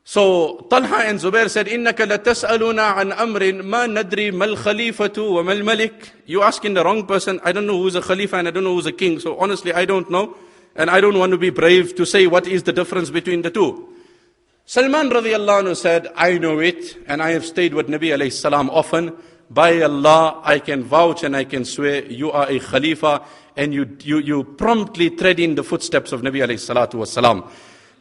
So Talha and Zubair said, إِنَّكَ لَتَسْأَلُونَا عَنْ أَمْرٍ مَا نَدْرِي مَا الْخَلِيفَةُ وَمَا الْمَلِكُ. You asking the wrong person. I don't know who's a Khalifa and I don't know who's a king. So honestly, I don't know. And I don't want to be brave to say what is the difference between the two. Salman radiallahu anhu said, I know it, and I have stayed with Nabi alayhi salam often. By Allah, I can vouch and I can swear, you are a Khalifa, and you promptly tread in the footsteps of Nabi alayhi salatu wasalam.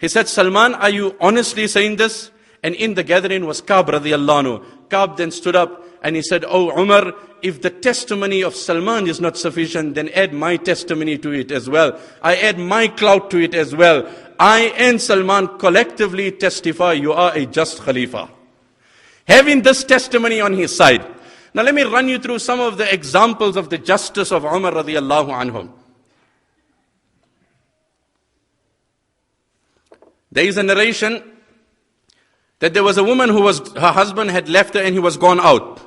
He said, Salman, are you honestly saying this? And in the gathering was Ka'b radiallahu anhu. Ka'b then stood up and he said, Oh Umar, if the testimony of Salman is not sufficient, then add my testimony to it as well. I add my clout to it as well. I and Salman collectively testify you are a just Khalifa. Having this testimony on his side. Now let me run you through some of the examples of the justice of Umar radiallahu anhu. There is a narration that there was a woman her husband had left her and he was gone out.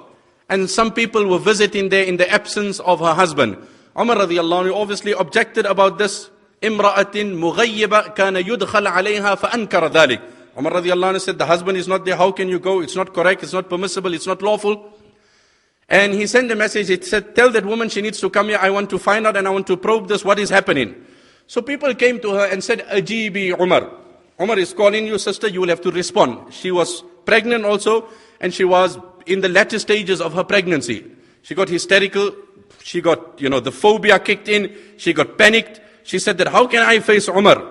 And some people were visiting there in the absence of her husband. Umar radiallahu anhu obviously objected about this. Imra'atin mughayyiba kana yudkhal alayha fa ankara dhalik. Umar radiallahu anhu said, the husband is not there, how can you go? It's not correct, it's not permissible, it's not lawful. And he sent a message, he said, tell that woman she needs to come here, I want to find out and I want to probe this, what is happening. So people came to her and said, Ajibi Umar. Umar is calling you, sister, you will have to respond. She was pregnant also, and she was in the latter stages of her pregnancy. She got hysterical, she got, the phobia kicked in, she got panicked. She said that, how can I face Umar?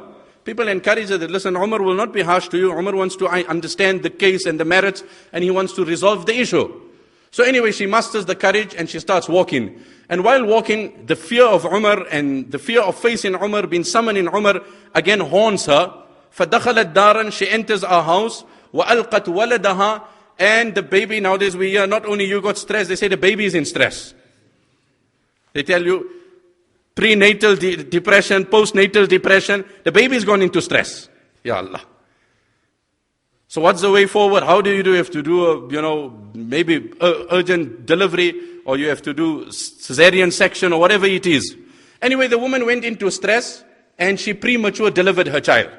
People encouraged her that, listen, Umar will not be harsh to you. Umar wants to understand the case and the merits, and he wants to resolve the issue. So anyway, she musters the courage and she starts walking. And while walking, the fear of Umar and the fear of facing Umar, being summoned in Umar, again haunts her. فَدَخَلَتْ دَارًا. She enters our house. وَأَلْقَتْ وَلَدَهَا. And the baby, nowadays we hear, not only you got stress, they say the baby is in stress. They tell you, prenatal depression, postnatal depression, the baby is gone into stress. Ya Allah. So what's the way forward? How do? You have to do maybe urgent delivery, or you have to do cesarean section, or whatever it is. Anyway, the woman went into stress, and she premature delivered her child.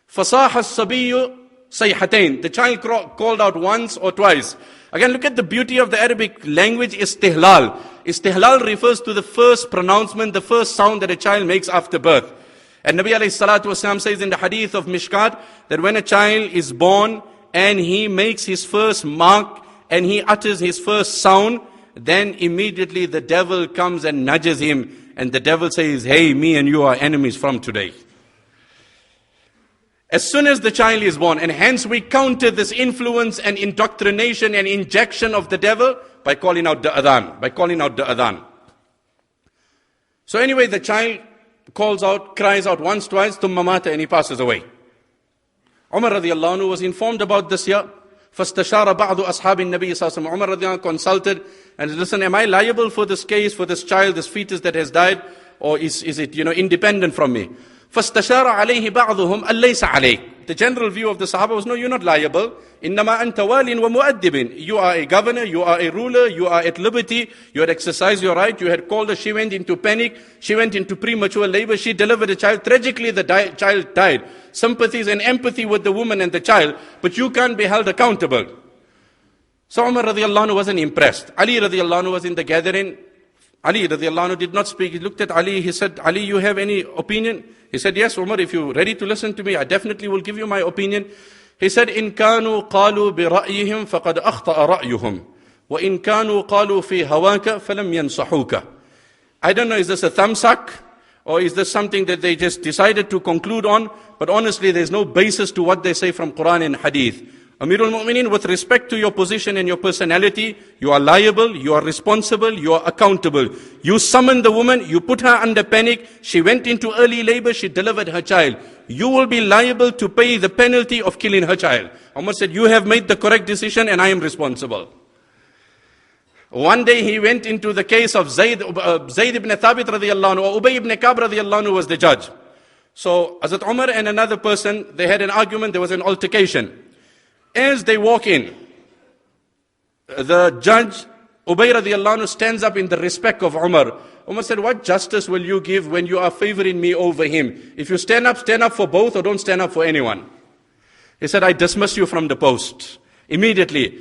فَصَاحَ الصَّبِيُّ سَيْحَتَيْن. The child called out once or twice. Again, look at the beauty of the Arabic language, istihlal. Istihlal refers to the first pronouncement, the first sound that a child makes after birth. And Nabi alayhi salatu wasalam says in the hadith of Mishkat, that when a child is born and he makes his first mark and he utters his first sound, then immediately the devil comes and nudges him. And the devil says, hey, me and you are enemies from today. As soon as the child is born, and hence we counter this influence and indoctrination and injection of the devil by calling out the adhan, So anyway, the child cries out once, twice, thumma mata, and he passes away. Umar radiallahu anhu was informed about this here. فَاسْتَشَارَ بَعْضُ أَصْحَابِ النَّبِيِّ صَلَّى اللَّهُ عَلَيْهِ وَسَلَّمَ. Umar radiallahu anhu consulted and listen, am I liable for this case, for this child, this fetus that has died, or is it independent from me? فَاسْتَشَارَ عَلَيْهِ بَعْضُهُمْ أَلَّيْسَ عَلَيْهِ. The general view of the Sahaba was, no, you're not liable. إِنَّمَا أَنْتَ وَالٍ وَمُؤَدِّبٍ. You are a governor, you are a ruler, you are at liberty, you had exercised your right, you had called her, she went into panic, she went into premature labor, she delivered a child. Tragically, the child died. Sympathies and empathy with the woman and the child, but you can't be held accountable. So Umar radiallahu anhu wasn't impressed. Ali radiallahu anhu was in the gathering. Ali radiallahu anhu did not speak. He looked at Ali, he said, Ali, you have any opinion? He said, yes, Umar, if you're ready to listen to me, I definitely will give you my opinion. He said, إِن كَانُوا قَالُوا بِرَأْيِهِمْ فَقَدْ أَخْطَأَ رَأْيُهُمْ وَإِن كَانُوا قَالُوا فِي هَوَاكَ فَلَمْ يَنْصَحُوكَ. I don't know, is this a thumbsuck? Or is this something that they just decided to conclude on? But honestly, there's no basis to what they say from Quran and Hadith. Amirul Mu'mineen, with respect to your position and your personality, you are liable, you are responsible, you are accountable. You summoned the woman, you put her under panic, she went into early labor, she delivered her child. You will be liable to pay the penalty of killing her child. Umar said, you have made the correct decision and I am responsible. One day he went into the case of Zayd ibn Thabit radiallahu anhu, or Ubay ibn Ka'b radiallahu anhu was the judge. So Hazrat Umar and another person, they had an argument, there was an altercation. As they walk in, the judge, Ubay radiallahu anhu, stands up in the respect of Umar. Umar said, what justice will you give when you are favoring me over him? If you stand up for both, or don't stand up for anyone. He said, I dismiss you from the post. Immediately.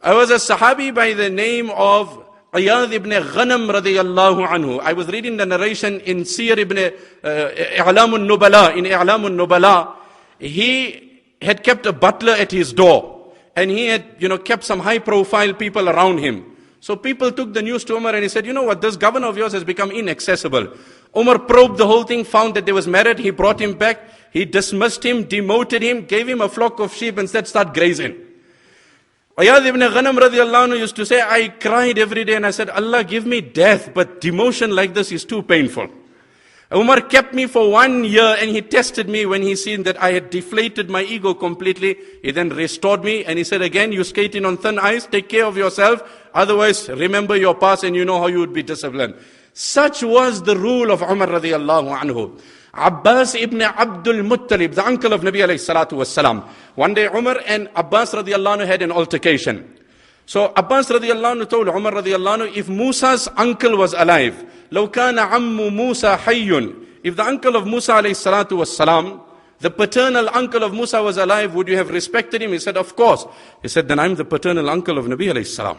I was a Sahabi by the name of Iyad ibn Ghanam radiyallahu anhu. I was reading the narration in Siyar ibn I'lam al-Nubala. In I'lam al-Nubala, he had kept a butler at his door. And he had, kept some high profile people around him. So people took the news to Umar and he said, you know what, this governor of yours has become inaccessible. Umar probed the whole thing, found that there was merit. He brought him back. He dismissed him, demoted him, gave him a flock of sheep and said, start grazing. Iyad ibn Ghanam radiallahu anhu used to say, I cried every day and I said, Allah give me death, but demotion like this is too painful. Umar kept me for 1 year and he tested me when he seen that I had deflated my ego completely. He then restored me and he said, again, you skating on thin ice, take care of yourself. Otherwise, remember your past and you know how you would be disciplined. Such was the rule of Umar radiallahu anhu. Abbas ibn Abdul Muttalib, the uncle of Nabi alayhi salatu wassalam. One day Umar and Abbas radiallahu anhu had an altercation. So Abbas radiallahu anhu told Umar radiallahu anhu, if Musa's uncle was alive, لو كان عم موسى حي, if the uncle of Musa alayhi salatu wassalam, the paternal uncle of Musa was alive, would you have respected him? He said, of course. He said, then I'm the paternal uncle of Nabi alayhi salam.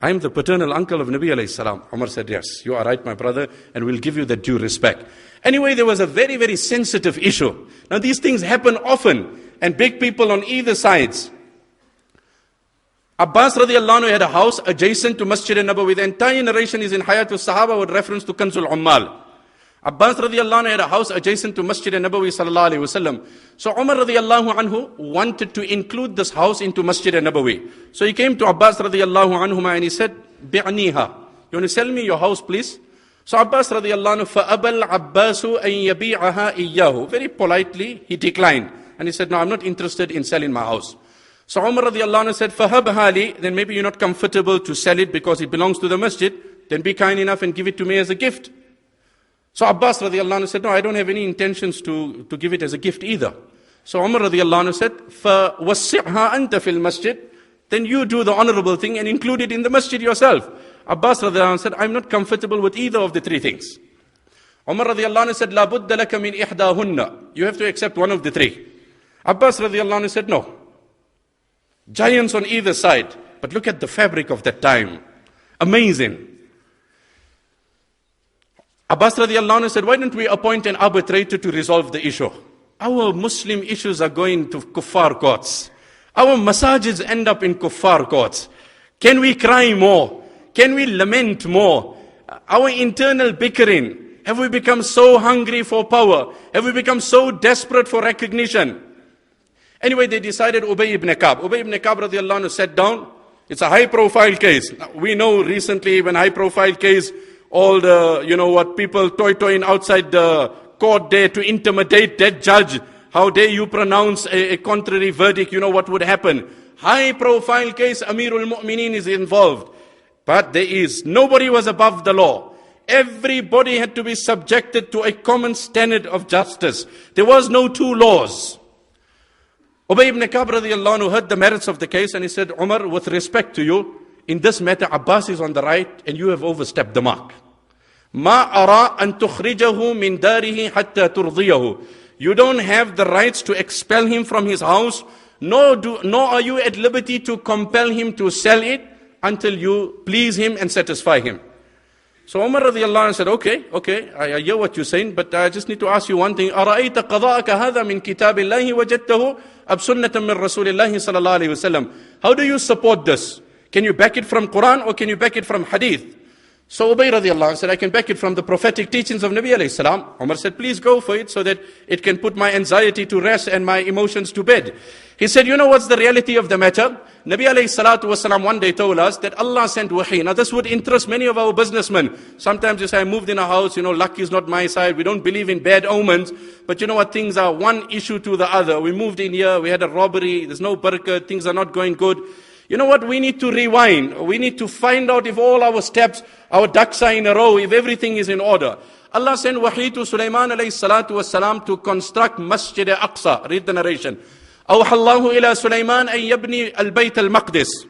I'm the paternal uncle of Nabi alayhi salam. Umar said, yes, you are right, my brother, and we'll give you the due respect. Anyway, there was a very, very sensitive issue. Now these things happen often, and big people on either sides. Abbas radiallahu anhu had a house adjacent to Masjid al-Nabawi. The entire narration is in Hayatul Sahaba with reference to Kanzul Ummal. Abbas radiallahu anhu had a house adjacent to Masjid al-Nabawi sallallahu alayhi wasallam. So Umar radiallahu anhu wanted to include this house into Masjid al-Nabawi. So he came to Abbas radiallahu anhuma and he said, bi'niha. You want to sell me your house, please? So Abbas radiallahu anhu, فَأَبَى الْعَبَّاسُ أَن يَبِيعَهَا إِيَّاهُ. Very politely, he declined. And he said, no, I'm not interested in selling my house. So Umar radiallahu anhu said, فَهَبْهَا لِي. Then maybe you're not comfortable to sell it because it belongs to the masjid. Then be kind enough and give it to me as a gift. So Abbas radiallahu anhu said, no, I don't have any intentions to give it as a gift either. So Umar radiallahu anhu said, فَوَسِّعْهَا أَنْتَ فِي الْمَسْجِدِ. Then you do the honorable thing and include it in the masjid yourself. Abbas radiallahu anhu said, I'm not comfortable with either of the three things. Umar radiallahu anhu said, لَا بُدَّ لَكَ مِنْ إِحْدَاهُنَّ. You have to accept one of the three. Abbas radiallahu anhu said, no. Giants on either side. But look at the fabric of that time. Amazing. Abbas radiallahu anhu said, why don't we appoint an arbitrator to resolve the issue? Our Muslim issues are going to kuffar courts. Our masajids end up in kuffar courts. Can we cry more? Can we lament more? Our internal bickering. Have we become so hungry for power? Have we become so desperate for recognition? Anyway, they decided Ubay ibn Ka'b. Ubay ibn Ka'b radiallahu anhu sat down. It's a high profile case. We know recently when high profile case, all the, people toying outside the court there to intimidate that judge. How dare you pronounce a contrary verdict? You know what would happen. High profile case, Amirul Mu'mineen is involved. But nobody was above the law. Everybody had to be subjected to a common standard of justice. There was no two laws. Ubay ibn Ka'b radiallahu anhu heard the merits of the case and he said, Umar, with respect to you, in this matter, Abbas is on the right and you have overstepped the mark. Ma ara an tukhrijahu min darihi hatta turdiyahu. You don't have the rights to expel him from his house, nor are you at liberty to compel him to sell it until you please him and satisfy him. So Umar radiallahu anhu said, okay, I hear what you're saying, but I just need to ask you one thing. أَرَأَيْتَ قَضَاءَكَ هَذَا مِنْ كِتَابِ اللَّهِ وَجَدْتَهُ أَبْ سُنَّةً مِنْ رَسُولِ اللَّهِ صَلَى اللَّهُ عَلَيْهِ وَسَلَّمَ. How do you support this? Can you back it from Quran or can you back it from Hadith? So Ubay radiallahu anhu said, I can back it from the prophetic teachings of Nabi alayhi salam. Umar said, please go for it so that it can put my anxiety to rest and my emotions to bed. He said, you know what's the reality of the matter? Nabi alayhi salatu wasalam one day told us that Allah sent wahi. Now this would interest many of our businessmen. Sometimes you say, I moved in a house, luck is not my side. We don't believe in bad omens. But you know what, things are one issue to the other. We moved in here, we had a robbery, there's no barakah, things are not going good. You know what, we need to rewind. We need to find out if all our steps, our ducks are in a row, if everything is in order. Allah sent wahi to Sulaiman alayhi salatu wasalam to construct Masjid al-Aqsa. Read the narration. أوحى الله إلى سليمان أن يبني البيت المقدس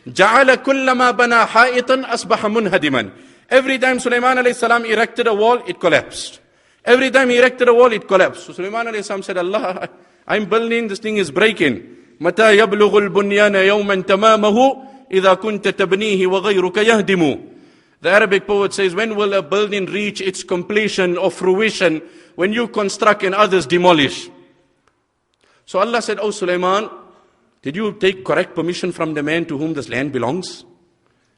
جعل كل ما بنى حائطا أصبح منهدما. Every time Sulaiman alayhi salam erected a wall, it collapsed. Every time he erected a wall, it collapsed. So Sulaiman alayhi salam said, Allah, I'm building, this thing is breaking. متى يبلغ البنيان يوما تمامه إذا كنت تبنيه وغيرك يهدم. The Arabic poet says, when will a building reach its completion or fruition? When you construct and others demolish. So Allah said, oh Sulaiman, did you take correct permission from the man to whom this land belongs?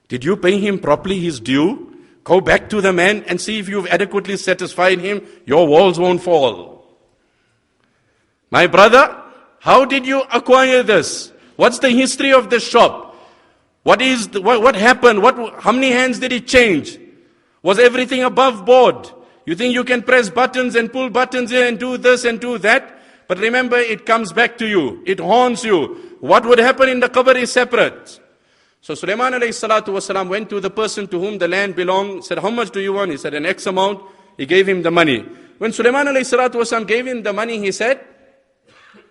Did you pay him properly his due? Go back to the man and see if you've adequately satisfied him. Your walls won't fall. My brother, how did you acquire this? What's the history of this shop? What happened? How many hands did it change? Was everything above board? You think you can press buttons and pull buttons here and do this and do that? But remember, it comes back to you. It haunts you. What would happen in the qabr is separate. So Sulaiman alayhi salatu wasalam went to the person to whom the land belonged, said, how much do you want? He said, an X amount. He gave him the money. When Sulaiman alayhi salatu wasalam gave him the money, he said,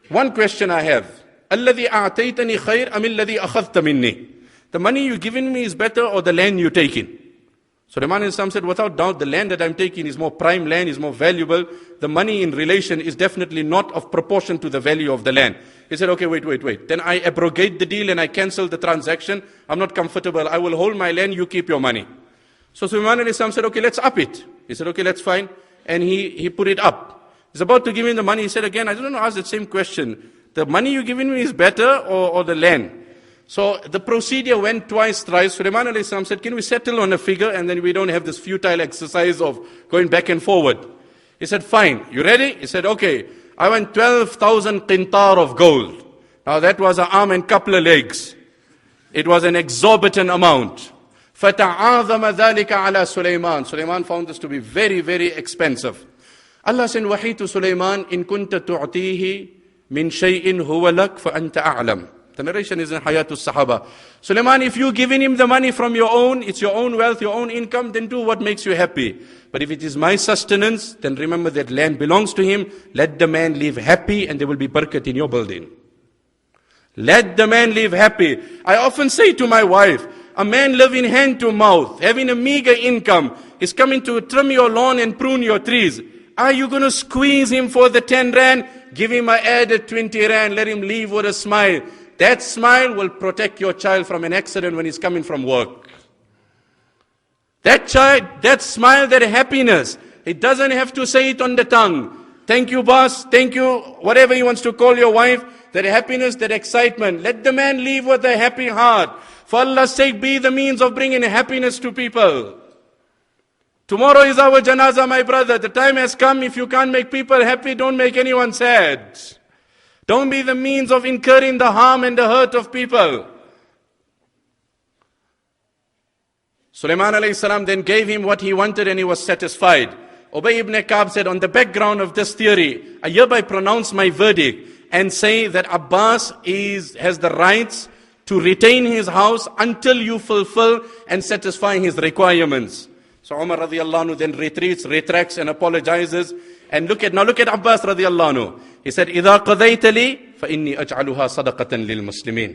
one question I have. الَّذِي أَعْتَيْتَنِي خَيْرٌ أَمِ الَّذِي أَخَذْتَ مِنِّي. The money you're giving me is better or the land you're taking? Sulaiman alayhi salam said, without doubt, the land that I'm taking is more prime land, is more valuable. The money in relation is definitely not of proportion to the value of the land. He said, okay, wait. Then I abrogate the deal and I cancel the transaction. I'm not comfortable. I will hold my land, you keep your money. So Sulaiman alayhi salam said, okay, let's up it. He said, okay, that's fine. And he put it up. He's about to give him the money. He said again, I don't know, ask the same question. The money you're giving me is better or the land? So the procedure went twice, thrice. Sulaiman alayhi salam said, can we settle on a figure and then we don't have this futile exercise of going back and forward? He said, fine. You ready? He said, okay. I want 12,000 qintar of gold. Now that was an arm and couple of legs. It was an exorbitant amount. فَتَعَاظَمَ ذَلِكَ عَلَى Sulaiman. Sulaiman found this to be very, very expensive. Allah sent wahi to Sulaiman, إِن كُنْتَ تُعْتِيهِ مِنْ شَيْءٍ هُوَ لَكْ فَأَنْتَ أَعْلَمُ. The narration is in Hayatul Sahaba. Sulaiman, if you're giving him the money from your own, it's your own wealth, your own income, then do what makes you happy. But if it is my sustenance, then remember that land belongs to him. Let the man live happy and there will be barakat in your building. Let the man live happy. I often say to my wife, a man living hand to mouth, having a meager income, is coming to trim your lawn and prune your trees. Are you going to squeeze him for the 10 rand? Give him an added 20 rand, let him leave with a smile. That smile will protect your child from an accident when he's coming from work. That child, that smile, that happiness, it doesn't have to say it on the tongue. Thank you, boss. Thank you, whatever he wants to call your wife. That happiness, that excitement. Let the man leave with a happy heart. For Allah's sake, be the means of bringing happiness to people. Tomorrow is our janazah, my brother. The time has come. If you can't make people happy, don't make anyone sad. Don't be the means of incurring the harm and the hurt of people. Sulaiman alayhi salam then gave him what he wanted and he was satisfied. Ubay ibn Ka'b said, on the background of this theory, I hereby pronounce my verdict and say that Abbas has the rights to retain his house until you fulfill and satisfy his requirements. So Umar radiallahu anhu then retracts and apologizes. And look at Abbas radiallahu anhu. He said, إِذَا قَضَيْتَ لِي فَإِنِّي أَجْعَلُهَا صَدَقَةً لِلْمُسْلِمِينَ.